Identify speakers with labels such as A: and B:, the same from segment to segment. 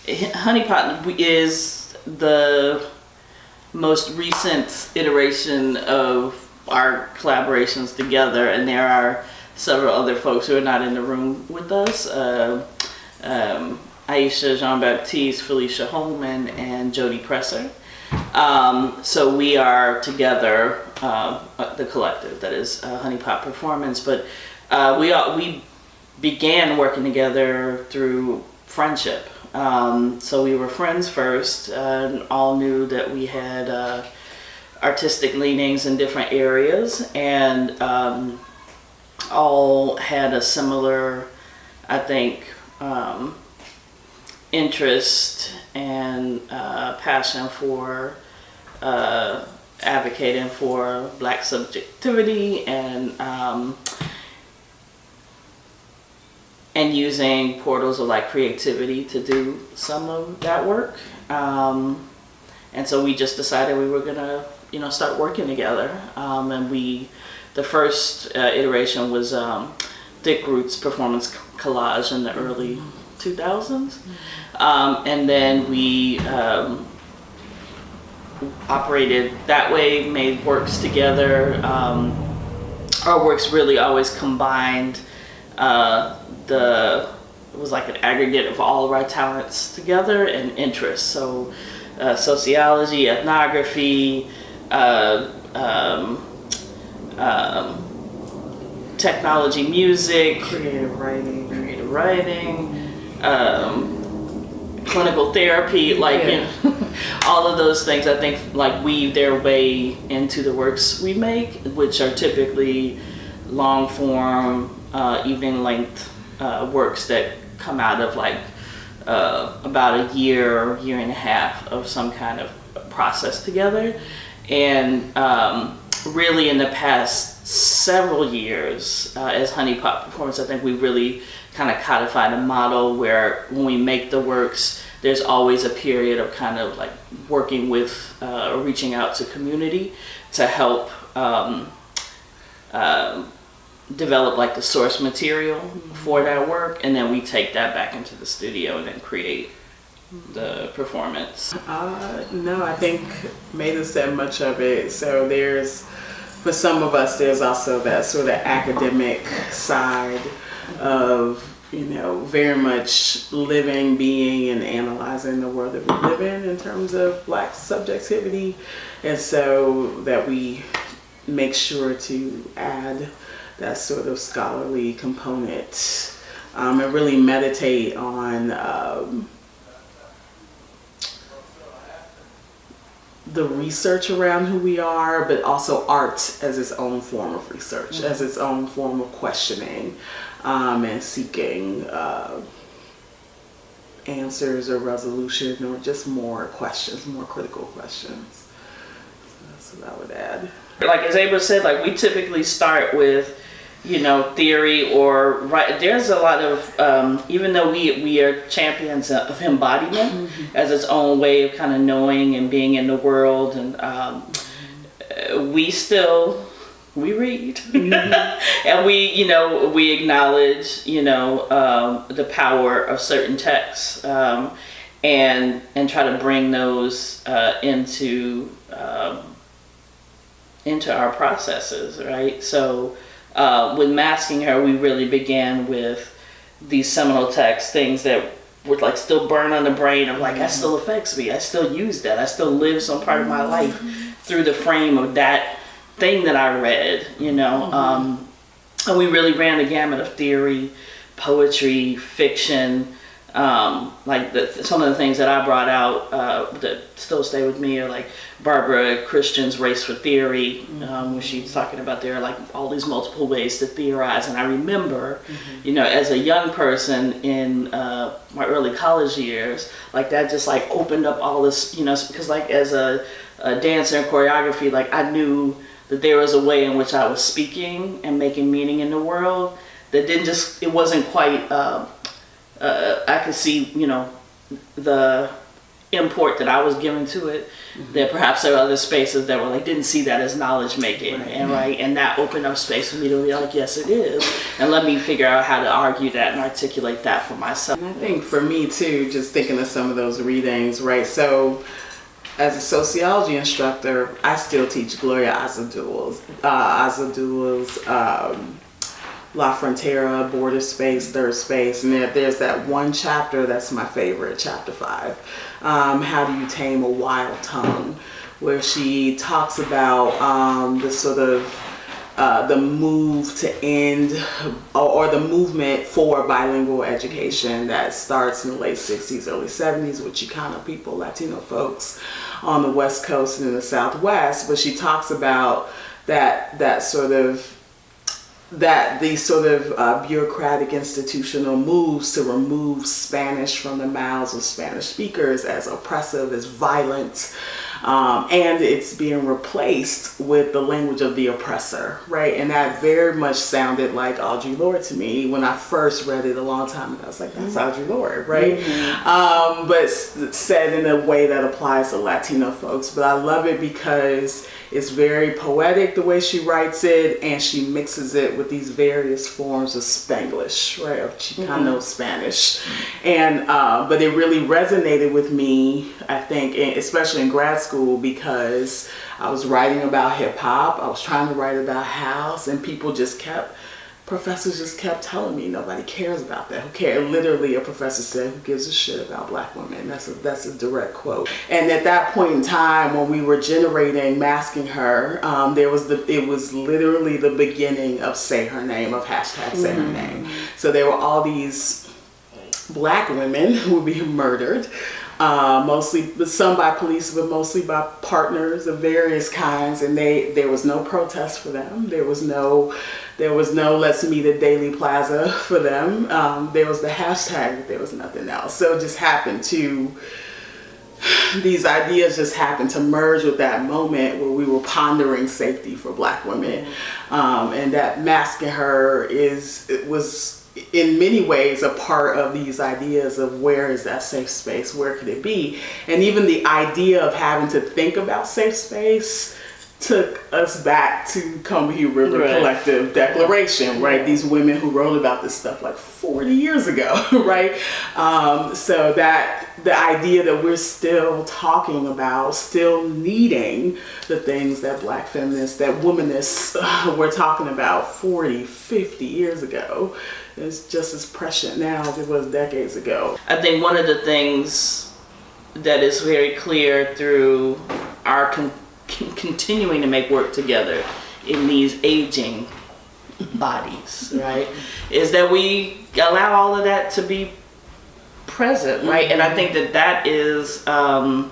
A: Honeypot is the most recent iteration of our collaborations together, and there are several other folks who are not in the room with us. Aisha Jean-Baptiste, Felicia Holman, and Jody Presser. So we are together, the collective that is Honeypot Performance, but we began working together through friendship. So we were friends first, and all knew that we had artistic leanings in different areas, and all had a similar, I think, interest and passion for advocating for Black subjectivity and using portals of like creativity to do some of that work. And so we just decided we were gonna, start working together. And the first iteration was Thick Roots Performance Collage in the early 2000s. And then we operated that way, made works together. Our works really always combined it was like an aggregate of all of our talents together and interests. So sociology, ethnography, technology, music,
B: creative writing,
A: clinical therapy, all of those things I think like weave their way into the works we make, which are typically long form, evening length works that come out of like about a year and a half of some kind of process together. And really in the past several years as Honeypot Performance, I think we really kind of codified a model where when we make the works, there's always a period of kind of like working with or reaching out to community to help develop like the source material for that work, and then we take that back into the studio and then create the performance.
B: No, I think Maida said much of it. So for some of us, there's also that sort of academic side of, very much living, being, and analyzing the world that we live in terms of Black subjectivity. And so that we make sure to add that sort of scholarly component and really meditate on the research around who we are, but also art as its own form of research, as its own form of questioning and seeking answers or resolution, or just more questions, more critical questions. So that's what I would add.
A: Like as Abra said, like we typically start with theory or there's a lot of even though we are champions of embodiment as its own way of kind of knowing and being in the world, and we read and we acknowledge the power of certain texts and try to bring those into our processes, right? So with Masking Her, we really began with these seminal texts, things that would like still burn on the brain of like, that still affects me. I still use that. I still live some part of my life through the frame of that thing that I read, and we really ran the gamut of theory, poetry, fiction. Like some of the things that I brought out that still stay with me are like Barbara Christian's Race for Theory, where she's talking about there are like all these multiple ways to theorize. And I remember, as a young person in my early college years, like that just like opened up all this, because like as a dancer and choreography, like I knew that there was a way in which I was speaking and making meaning in the world that it wasn't quite, I could see, the import that I was given to it, that perhaps there are other spaces that were like, didn't see that as knowledge making, and that opened up space for me to be like, yes, it is, and let me figure out how to argue that and articulate that for myself.
B: And I think for me too, just thinking of some of those readings, right? So as a sociology instructor, I still teach Gloria Azadua's La Frontera, Border Space, Third Space, and there's that one chapter that's my favorite, chapter 5, How Do You Tame a Wild Tongue, where she talks about the sort of the move to end, or the movement for bilingual education that starts in the late 60s, early 70s with Chicano people, Latino folks on the West Coast and in the Southwest. But she talks about these sort of bureaucratic institutional moves to remove Spanish from the mouths of Spanish speakers as oppressive, as violent, and it's being replaced with the language of the oppressor, right? And that very much sounded like Audre Lorde to me when I first read it a long time ago. I was like, that's Audre Lorde, right? But said in a way that applies to Latino folks. But I love it because it's very poetic the way she writes it, and she mixes it with these various forms of Spanglish, right, of Chicano Spanish. And but it really resonated with me, I think, especially in grad school, because I was writing about hip hop, I was trying to write about house, and professors just kept telling me nobody cares about that. Who cares? Literally, a professor said, "Who gives a shit about Black women?" That's a direct quote. And at that point in time, when we were generating Masking Her, it was literally the beginning of Say Her Name, of hashtag Say Her Name. So there were all these Black women who were being murdered. Mostly, some by police, but mostly by partners of various kinds, and there was no protest for them. There was no let's meet at Daily Plaza for them. There was the hashtag, but there was nothing else. So it just happened these ideas just happened to merge with that moment where we were pondering safety for Black women, and that Masking Her was in many ways a part of these ideas of where is that safe space, where could it be, and even the idea of having to think about safe space took us back to Combahee River Collective Declaration, right? These women who wrote about this stuff like 40 years ago, right? So that the idea that we're still talking about, still needing the things that Black feminists, that womanists were talking about 40, 50 years ago is just as prescient now as it was decades ago.
A: I think one of the things that is very clear through our continuing to make work together in these aging bodies, right, is that we allow all of that to be present, right? And I think that is kind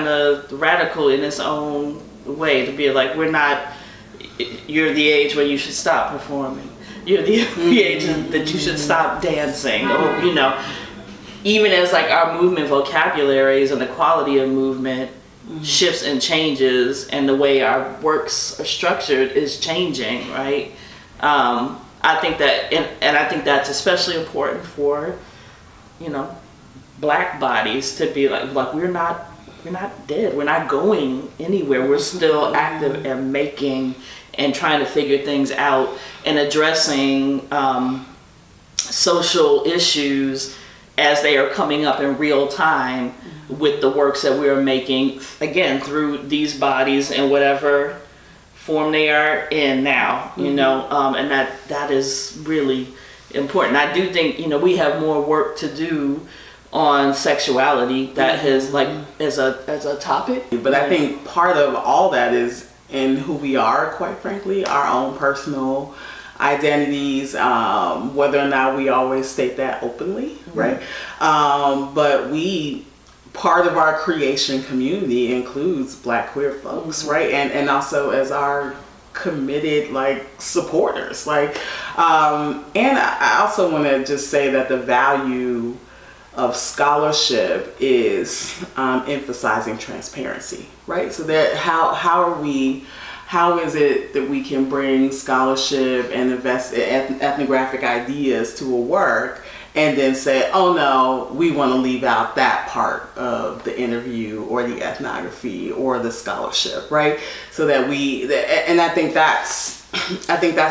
A: of radical in its own way, to be like, you're the age where you should stop performing. You're the age that you should stop dancing, or even as like our movement vocabularies and the quality of movement shifts and changes, and the way our works are structured is changing, right? I think that, and I think that's especially important for, Black bodies to be like we're not dead. We're not going anywhere. We're still active and making and trying to figure things out and addressing social issues as they are coming up in real time with the works that we are making, again, through these bodies in whatever form they are in now, and that is really important. I do think, we have more work to do on sexuality that has as a topic.
B: But I think part of all that is in who we are, quite frankly, our own personal identities, whether or not we always state that openly, right? But part of our creation community includes Black queer folks, right? And also as our committed supporters, and I also want to just say that the value of scholarship is emphasizing transparency, right? So that how is it that we can bring scholarship and invest ethnographic ideas to a work and then say, oh no, we want to leave out that part of the interview or the ethnography or the scholarship, right? So that and I think that's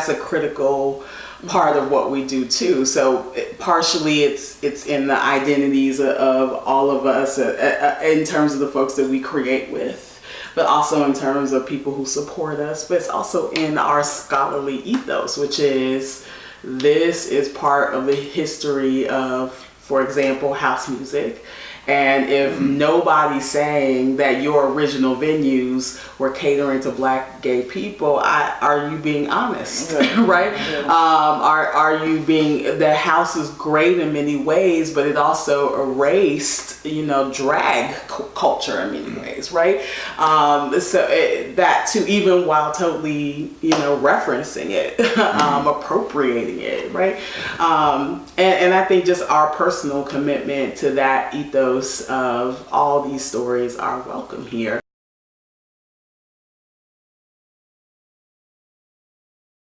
B: a critical part of what we do too. So partially it's in the identities of all of us in terms of the folks that we create with, but also in terms of people who support us, but it's also in our scholarly ethos, which is, this is part of the history of, for example, house music. And if nobody's saying that your original venues were catering to Black gay people, are you being honest, right? Are you being, the house is great in many ways, but it also erased, drag culture in many ways, right? That too, even while totally, referencing it, appropriating it, right? And I think just our personal commitment to that ethos of all these stories are welcome here.